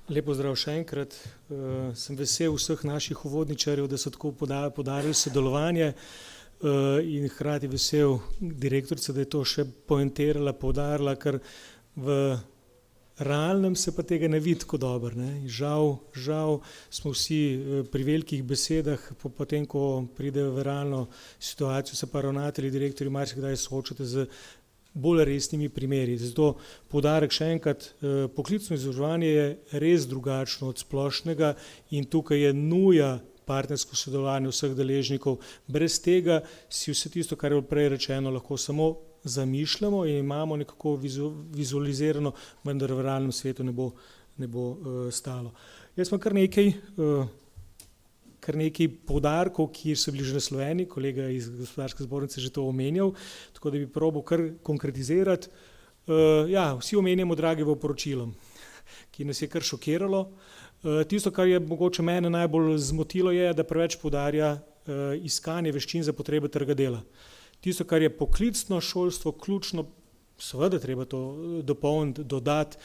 Lep pozdrav še enkrat. Sem vesel vseh naših uvodničarjev, da so tako podarili sodelovanje in hkrati vesel direktorica, da je to še poentirala, poudarila, ker v realnem se pa tega ne vidi tako dobro, ne. Žal smo vsi pri velikih besedah, potem ko pridejo v realno situacijo, se pa ravnatelji, direktorji marsikdaj soočate z bolj resnimi primeri. Zato poudarek še enkrat, poklicno izobraževanje je res drugačno od splošnega in tukaj je nuja partnersko sodelovanje vseh deležnikov. Brez tega si vse tisto, kar je bilo prej rečeno, lahko samo zamišljamo in imamo nekako vizualizirano, vendar v realnem svetu ne bo stalo. Jaz imam kar nekaj poudarkov, ki so bili že naslovljeni, kolega iz Gospodarske zbornice že to omenjal, tako da bi probal kar konkretizirati. Vsi omenjamo Dragijevo poročilo, ki nas je kar šokiralo. Tisto, kar je mogoče mene najbolj zmotilo, je, da preveč poudarja iskanje veščin za potrebe trga dela. Tisto, kar je poklicno šolstvo ključno, seveda treba to dopolniti, dodati,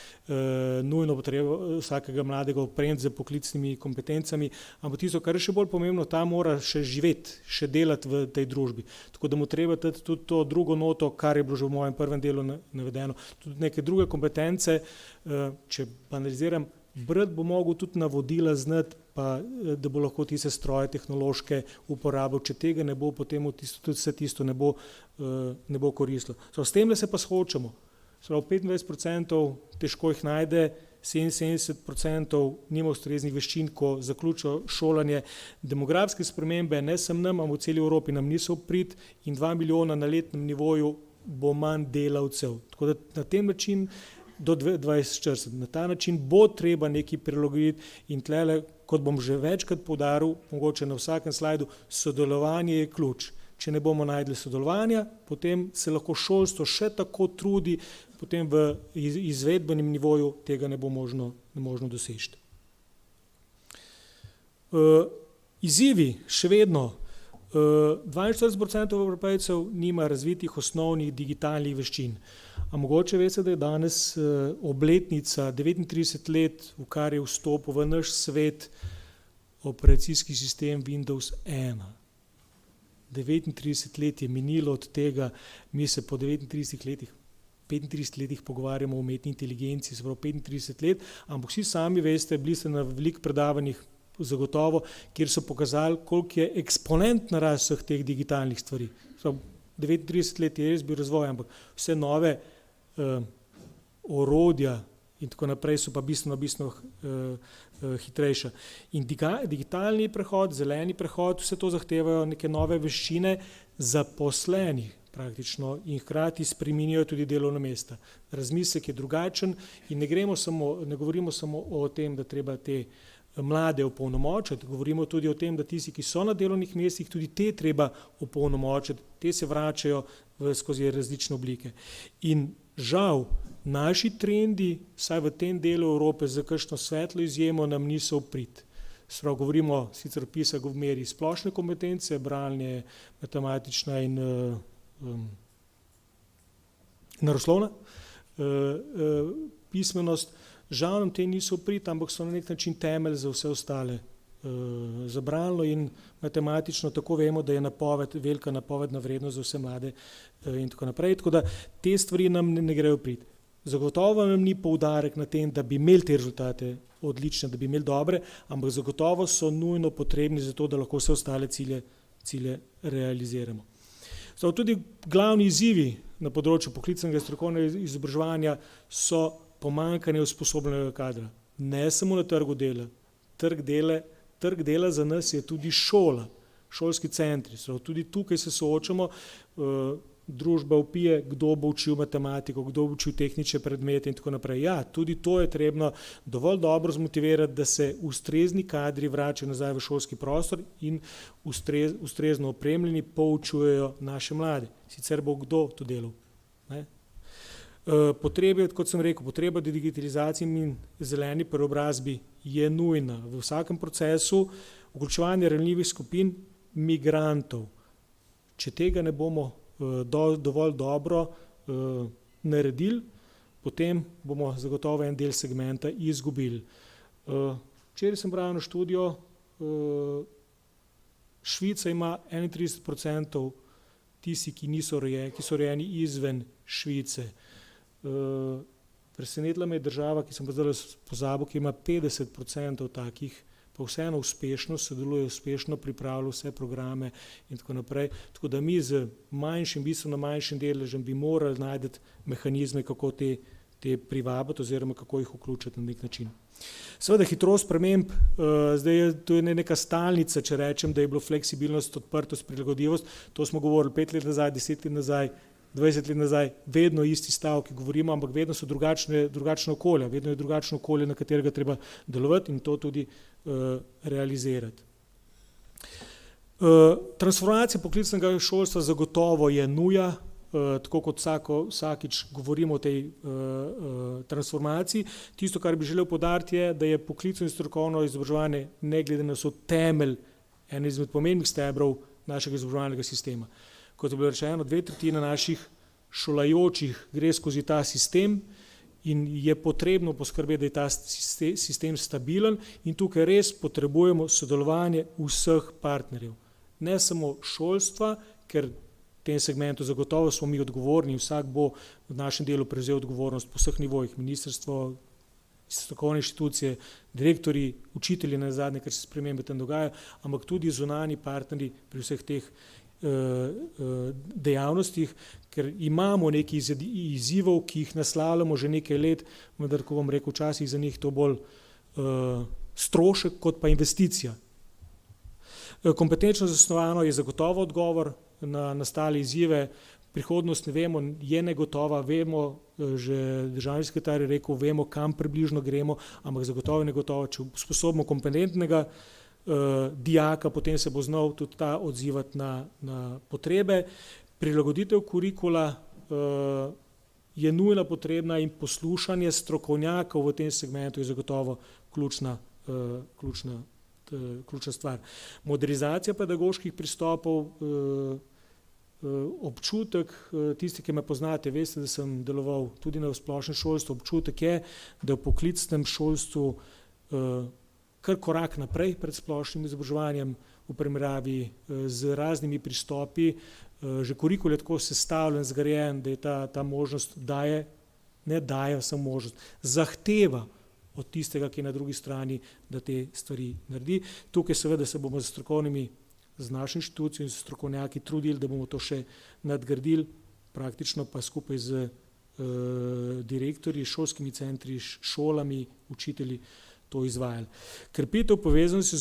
nujno potrebo vsakega mladega opremiti z poklicnimi kompetencami, ampak tisto, kar je še bolj pomembno, ta mora še živeti, še delati v tej družbi. Tako da mu treba tudi to drugo noto, kar je bilo že v mojem prvem delu navedeno, tudi neke druge kompetence, če banaliziram, brati bo mogel tudi navodila znati, pa da bo lahko tiste stroje tehnološke uporabil, če tega ne bo, potem tudi vse tisto ne bo koristilo. S tem se pa soočamo. 25% težko jih najde, 77% nima ustreznih veščin, ko zaključijo šolanje. Demografske spremembe ne samo nam, ampak v celi Evropi nam niso v prid in 2 milijona na letnem nivoju bo manj delavcev. Tako da na tem način do 2040. Na ta način bo treba nekaj prilagoditi in tlele, kot bom že večkrat poudaril, mogoče na vsakem slajdu, sodelovanje je ključ. Če ne bomo našli sodelovanja, potem se lahko šolstvo še tako trudi, potem v izvedbenem nivoju tega ne bo možno doseči. Izzivi še vedno. 42% Evropejcev nima razvitih osnovnih digitalnih veščin. A mogoče veste, da je danes obletnica 39 let, v kar je vstopil v naš svet operacijski sistem Windows 1. 39 let je minilo od tega, mi se po 35 letih pogovarjamo o umetni inteligenci, se pravi 35 let, ampak vsi sami veste, bili ste na veliko predavanjih zagotovo, kjer so pokazali, koliko je eksponentna rast vseh teh digitalnih stvari. 39 let je res bil razvoj, ampak vse nove orodja in tako naprej so pa bistveno hitrejša. In digitalni prehod, zeleni prehod, vse to zahtevajo neke nove veščine zaposlenih praktično in hkrati spreminjajo tudi delovna mesta. Razmislek je drugačen in ne govorimo samo o tem, da treba te mlade opolnomočiti, govorimo tudi o tem, da tisti, ki so na delovnih mestih, tudi te treba opolnomočiti, te se vračajo skozi različne oblike. In žal, naši trendi, vsaj v tem delu Evrope, za kakšno svetlo izjemo nam niso v prid. Govorimo sicer o pisanju v meri splošne kompetence, bralne, matematična in naravoslovna pismenost. Žal nam te niso v prid, ampak so na nek način temelj za vse ostale. Za bralno in matematično tako vemo, da je velika napovedna vrednost za vse mlade in tako naprej. Tako da te stvari nam ne grejo v prid. Zagotovo nam ni poudarek na tem, da bi imeli te rezultate odlične, da bi imeli dobre, ampak zagotovo so nujno potrebni za to, da lahko vse ostale cilje realiziramo. Tudi glavni izzivi na področju poklicnega in strokovnega izobraževanja so pomanjkanje usposobljenega kadra. Ne samo na trgu dela. Trg dela za nas je tudi šola, šolski centri. Tudi tukaj se soočamo, družba vpije, kdo bo učil matematiko, kdo bo učil tehnične predmete in tako naprej. Ja, tudi to je trebno dovolj dobro zmotivirati, da se ustrezni kadri vračajo nazaj v šolski prostor in ustrezno opremljeni poučujejo naše mlade. Sicer bo kdo to delal. Kot sem rekel, potreba digitalizacije in zeleni preobrazbi je nujna. V vsakem procesu vključevanja ranljivih skupin migrantov. Če tega ne bomo dovolj dobro naredili, potem bomo zagotovo en del segmenta izgubili. Včeraj sem bral na študijo, Švica ima 31% tisti, ki so rojeni izven Švice. Presenetila me je država, ki sem pa zdaj pozabil, ki ima 50% takih, pa vseeno uspešno sodeluje, uspešno pripravlja vse programe in tako naprej. Tako da mi z bistveno manjšim deležem bi morali najti mehanizme, kako te privabiti oziroma kako jih vključiti na nek način. Seveda hitrost sprememb, to je neka stalnica, če rečem, da je bilo fleksibilnost, odprtost, prilagodljivost, to smo govorili 5 let nazaj, 10 let nazaj, 20 let nazaj, vedno isti stavki govorimo, ampak vedno so drugačne okolja, vedno je drugačno okolje, na katerega treba delovati in to tudi realizirati. Transformacija poklicnega šolstva zagotovo je nuja, tako kot vsakič govorimo o tej transformaciji. Tisto, kar bi želel poudariti, je, da je poklicno in strokovno izobraževanje ne glede na vse temelj, en izmed pomembnih stebrov našega izobraževalnega sistema. Kot je bilo rečeno, 2/3 naših šolajočih gre skozi ta sistem in je potrebno poskrbeti, da je ta sistem stabilen in tukaj res potrebujemo sodelovanje vseh partnerjev. Ne samo šolstva, ker v tem segmentu zagotovo smo mi odgovorni, vsak bo v našem delu prevzel odgovornost po vseh nivojih, ministrstvo, strokovne inštitucije, direktorji, učitelji nazadnje, ker se spremembe tam dogajajo, ampak tudi zunanji partnerji pri vseh teh dejavnostih, ker imamo nekaj izzivov, ki jih naslavljamo že nekaj let, vendar, ko bom rekel, včasih za njih to bolj strošek kot pa investicija. Kompetenčno zasnovano je zagotovo odgovor na nastale izzive, prihodnost ne vemo, je negotova, vemo, že državni sekretar je rekel, vemo, kam približno gremo, ampak zagotovo je negotova, če sposobimo kompetentnega dijaka, potem se bo znal tudi ta odzivati na potrebe. Prilagoditev kurikula je nujna potrebna in poslušanje strokovnjakov v tem segmentu je zagotovo ključna stvar. Modernizacija pedagoških pristopov, občutek, tisti, ki me poznate, veste, da sem deloval tudi na splošnem šolstvu, občutek je, da v poklicnem šolstvu kar korak naprej pred splošnim izobraževanjem v primerjavi z raznimi pristopi. Že kurikul je tako sestavljen, zgrajen, da je ta možnost samo možnost, zahteva od tistega, ki je na drugi strani, da te stvari naredi. Tukaj seveda se bomo z našo inštitucijo in s strokovnjaki trudili, da bomo to še nadgradili, praktično pa skupaj z direktorji, šolskimi centri, šolami, učitelji to izvajali. Krepitev povezanosti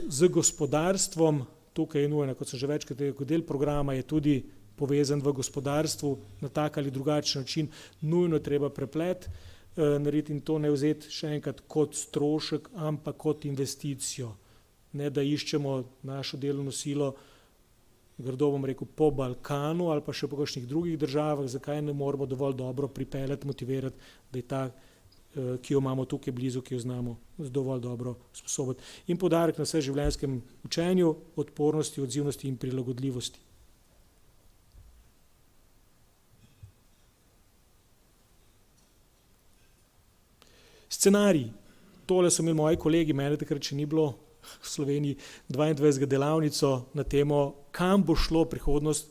z gospodarstvom, tukaj je nujna, kot sem že večkrat rekel, del programa je tudi povezan v gospodarstvu na tak ali drugačen način, nujno treba preplet narediti in to ne vzeti še enkrat kot strošek, ampak kot investicijo. Ne, da iščemo našo delovno silo, grdo bom rekel, po Balkanu ali pa še po kakšnih drugih državah, zakaj ne moramo dovolj dobro pripeljati, motivirati, da je ta, ki jo imamo tukaj blizu, ki jo znamo dovolj dobro sposobiti. In poudarek na vseživljenjskem učenju, odpornosti, odzivnosti in prilagodljivosti. Scenarij. Tole so imeli moji kolegi, mene takrat še ni bilo v Sloveniji, 22. delavnico na temo, kam bo šlo prihodnost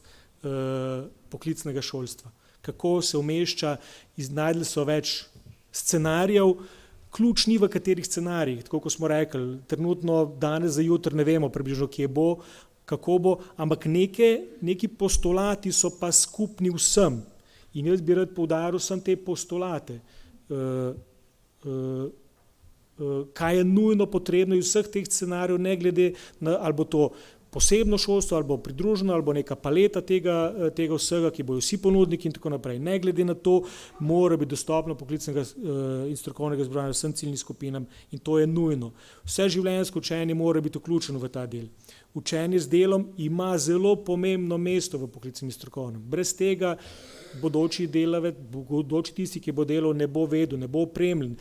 poklicnega šolstva. Kako se umešča, najdli so več scenarijev, ključ ni v katerih scenarijih, tako kot smo rekli, trenutno danes za jutri ne vemo približno, kje bo, kako bo, ampak neki postulati so pa skupni vsem. In jaz bi rad poudaril vsem te postulate. Kaj je nujno potrebno iz vseh teh scenarijev, ne glede na, ali bo to posebno šolstvo, ali bo pridruženo, ali bo neka paleta tega vsega, ki bojo vsi ponudniki in tako naprej. Ne glede na to, mora biti dostopno poklicnega in strokovnega izobraževanja vsem ciljnim skupinam in to je nujno. Vse življenjsko učenje mora biti vključeno v ta del. Učenje z delom ima zelo pomembno mesto v poklicnem in strokovnem. Brez tega bodoči delavec, bodoči tisti, ki bo delal, ne bo vedel, ne bo opremljen.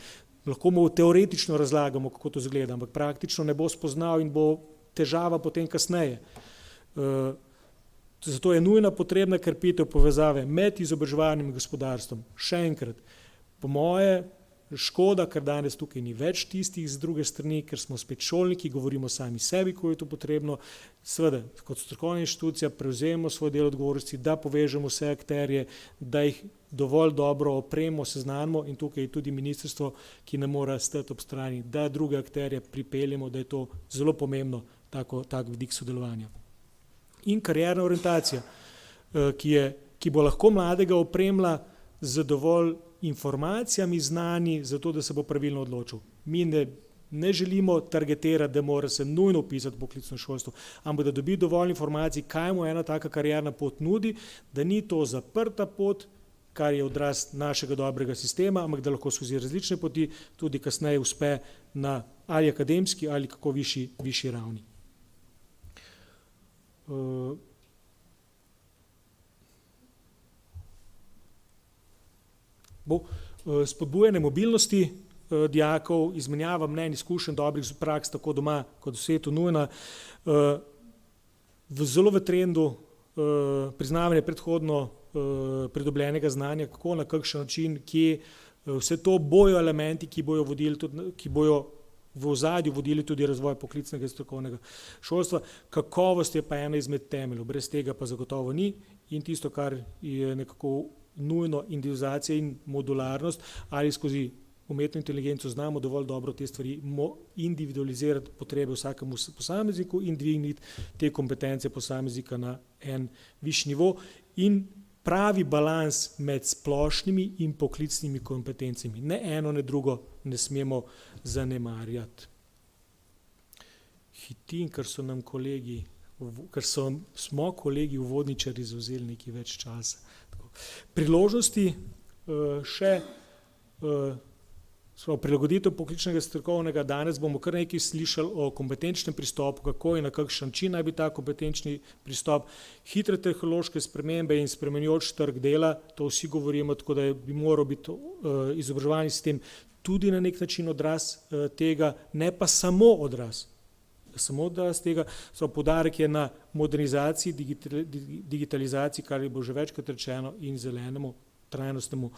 Lahko mu teoretično razlagamo, kako to izgleda, ampak praktično ne bo spoznal in bo težava potem kasneje. Zato je nujna potrebna krepitev povezave med izobraževanjem in gospodarstvom. Še enkrat, po moje, škoda, ker danes tukaj ni več tistih z druge strani, ker smo spet šolniki, govorimo sami sebi, ko je to potrebno. Seveda, kot strokovna inštitucija prevzemimo svoj del odgovornosti, da povežemo vse akterje, da jih dovolj dobro opremo, seznanimo in tukaj je tudi ministrstvo, ki ne mora stati ob strani, da druge akterje pripeljemo, da je to zelo pomembno, tak vidik sodelovanja. In karierna orientacija, ki bo lahko mladega opremila z dovolj informacijami, znani, zato da se bo pravilno odločil. Mi ne želimo targetirati, da mora se nujno upisati poklicno šolstvo, ampak da dobi dovolj informacij, kaj mu ena taka karierna pot nudi, da ni to zaprta pot, kar je odraz našega dobrega sistema, ampak da lahko skozi različne poti tudi kasneje uspe na ali akademski ali kako višji ravni. Spodbujanje mobilnosti dijakov, izmenjava mnenj, izkušenj, dobrih praks, tako doma kot v svetu nujna. Zelo v trendu priznavanje predhodno pridobljenega znanja, kako, na kakšen način, kje, vse to bojo elementi, ki bojo v ozadju vodili tudi razvoj poklicnega in strokovnega šolstva. Kakovost je pa ena izmed temeljev, brez tega pa zagotovo ni, in tisto, kar je nekako nujno, individualizacija in modularnost, ali skozi umetno inteligenco znamo dovolj dobro te stvari individualizirati potrebe vsakemu posamezniku in dvigniti te kompetence posameznika na en višji nivo in pravi balans med splošnimi in poklicnimi kompetencami. Ne eno, ne drugo ne smemo zanemarjati. Hitim, ker so nam kolegi, smo kolegi uvodničari zavzeli nekaj več časa. Priložnosti še prilagoditev poklicnega strokovnega. Danes bomo kar nekaj slišali o kompetenčnem pristopu, kako in na kakšen način naj bi ta kompetenčni pristop, hitre tehnološke spremembe in spremenjujoč trg dela, to vsi govorimo, tako da bi moral biti izobraževalni sistem tudi na nek način odraz tega, ne pa samo odraz. Samo odraz tega, poudarek je na modernizaciji, digitalizaciji, kar bo že večkrat rečeno, in zelenemu trajnostnemu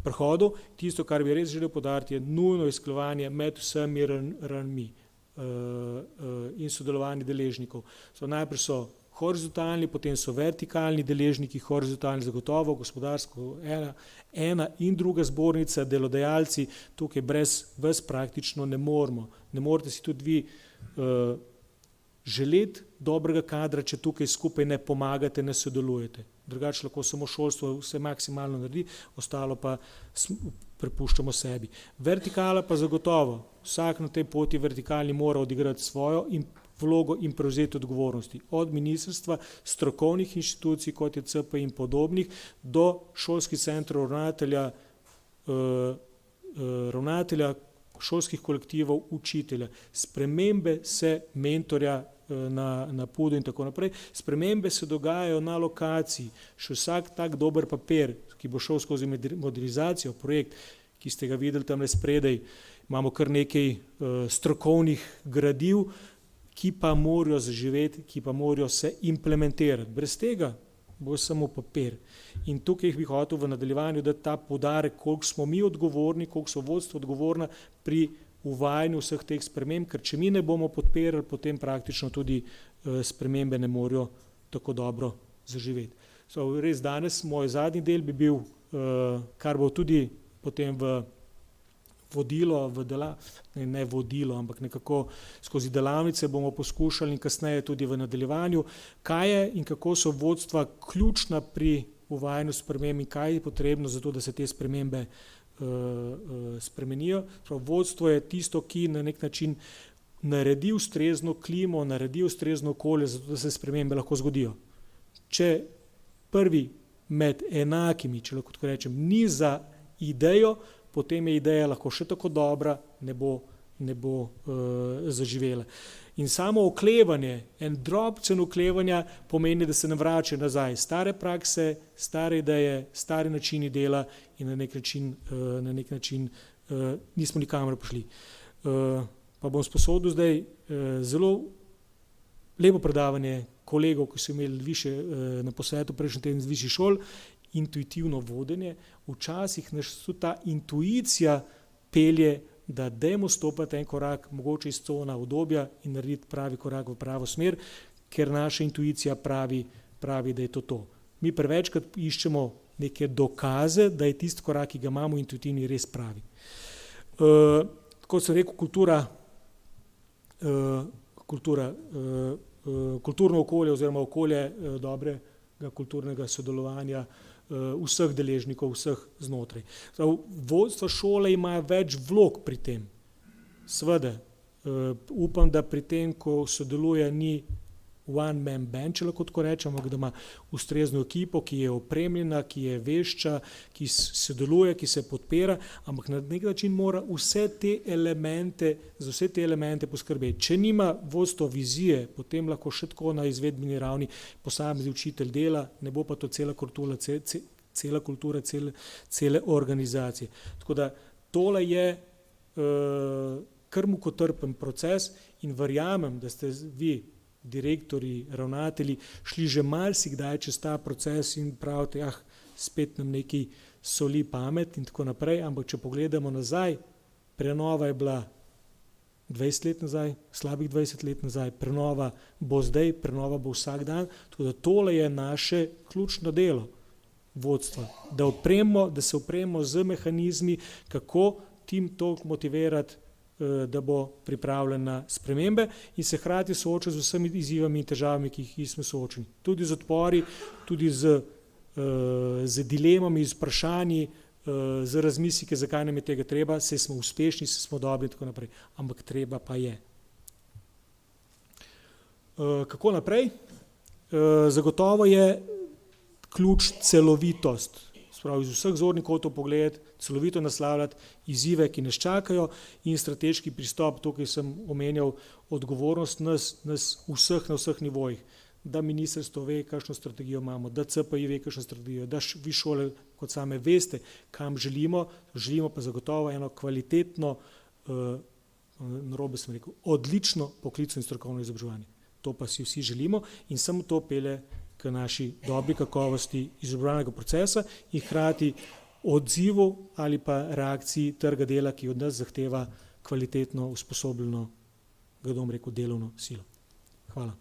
prehodu. Tisto, kar bi res želel poudariti, je nujno usklajevanje med vsemi ravnmi in sodelovanje deležnikov. Najprej so horizontalni, potem so vertikalni deležniki, horizontalni zagotovo, gospodarsko ena in druga zbornica, delodajalci, tukaj brez vas praktično ne moremo. Ne morete si tudi vi želeti dobrega kadra, če tukaj skupaj ne pomagate, ne sodelujete. Drugače lahko samo šolstvo vse maksimalno naredi, ostalo pa prepuščamo sebi. Vertikala pa zagotovo. Vsak na tej poti vertikalni mora odigrati svojo vlogo in prevzeti odgovornosti. Od ministrstva, strokovnih inštitucij, kot je CP in podobnih, do šolskih centrov, ravnatelja, šolskih kolektivov, učitelja. Spremembe se mentorja na PUD-u in tako naprej. Spremembe se dogajajo na lokaciji. Še vsak tak dober papir, ki bo šel skozi modernizacijo, projekt, ki ste ga videli tam spredaj, imamo kar nekaj strokovnih gradiv, ki pa morajo zaživeti, ki pa morajo se implementirati. Brez tega bo samo papir. In tukaj bi hotel v nadaljevanju dati ta poudarek, koliko smo mi odgovorni, koliko so vodstvo odgovorna pri uvajanju vseh teh sprememb, ker če mi ne bomo podpirali, potem praktično tudi spremembe ne morajo tako dobro zaživeti. Res danes moj zadnji del bi bil, kar bo tudi potem v vodilo, ne vodilo, ampak nekako skozi delavnice bomo poskušali in kasneje tudi v nadaljevanju, kaj je in kako so vodstva ključna pri uvajanju sprememb in kaj je potrebno za to, da se te spremembe spremenijo. Vodstvo je tisto, ki na nek način naredi ustrezno klimo, naredi ustrezno okolje, zato da se spremembe lahko zgodijo. Če prvi med enakimi, če lahko tako rečem, ni za idejo, potem je ideja lahko še tako dobra, ne bo zaživela. In samo oklevanje, en drobcen oklevanja pomeni, da se ne vrača nazaj. Stare prakse, stare ideje, stari načini dela in na nek način nismo nikamor prišli. Pa bom sposodil zdaj zelo lepo predavanje kolegov, ki so imeli više na posvetu prejšnji teden z višjih šol, intuitivno vodenje. Včasih ta intuicija pelje, da dajmo stopiti en korak, mogoče iz cona obdobja in narediti pravi korak v pravo smer, ker naša intuicija pravi, da je to. Mi prevečkrat iščemo neke dokaze, da je tisti korak, ki ga imamo intuitivni, res pravi. Kot sem rekel, kulturno okolje oziroma okolje dobrega kulturnega sodelovanja vseh deležnikov, vseh znotraj. Vodstvo šole ima več vlog pri tem. Seveda, upam, da pri tem, ko sodeluje, ni one man band, če lahko tako rečemo, da ima ustrezno ekipo, ki je opremljena, ki je vešča, ki sodeluje, ki se podpira, ampak na nek način mora za vse te elemente poskrbeti. Če nima vodstvo vizije, potem lahko še tako na izvedbeni ravni posamezni učitelj dela, ne bo pa to cela kultura, cele organizacije. Tako da tole je kar mukotrpen proces in verjamem, da ste vi, direktorji, ravnatelji, šli že marsikdaj čez ta proces in pravite, spet nam nekaj soli pamet in tako naprej, ampak če pogledamo nazaj, prenova je bila 20 let nazaj, slabih 20 let nazaj, prenova bo zdaj, prenova bo vsak dan, tako da tole je naše ključno delo vodstva, da se opremo z mehanizmi, kako tim toliko motivirati, da bo pripravljen na spremembe in se hkrati sooča z vsemi izzivami in težavami, ki jih smo soočeni. Tudi z odpori, tudi z dilemami, z vprašanji, z razmisliki, zakaj nam je tega treba, saj smo uspešni, saj smo dobri in tako naprej. Ampak treba pa je. Kako naprej? Zagotovo je ključ celovitost. Spravi, iz vseh zornih kotov pogledati, celovito naslavljati izzive, ki nas čakajo in strateški pristop, to, ki sem omenjal, odgovornost nas vseh na vseh nivojih, da ministrstvo ve, kakšno strategijo imamo, da CPI ve, kakšno strategijo, da vi šole kot same veste, kam želimo pa zagotovo eno kvalitetno, narobe sem rekel, odlično poklicno in strokovno izobraževanje. To pa si vsi želimo in samo to pelje k naši dobri kakovosti izobraževalnega procesa in hkrati odzivu ali pa reakciji trga dela, ki od nas zahteva kvalitetno usposobljeno, delovno silo. Hvala.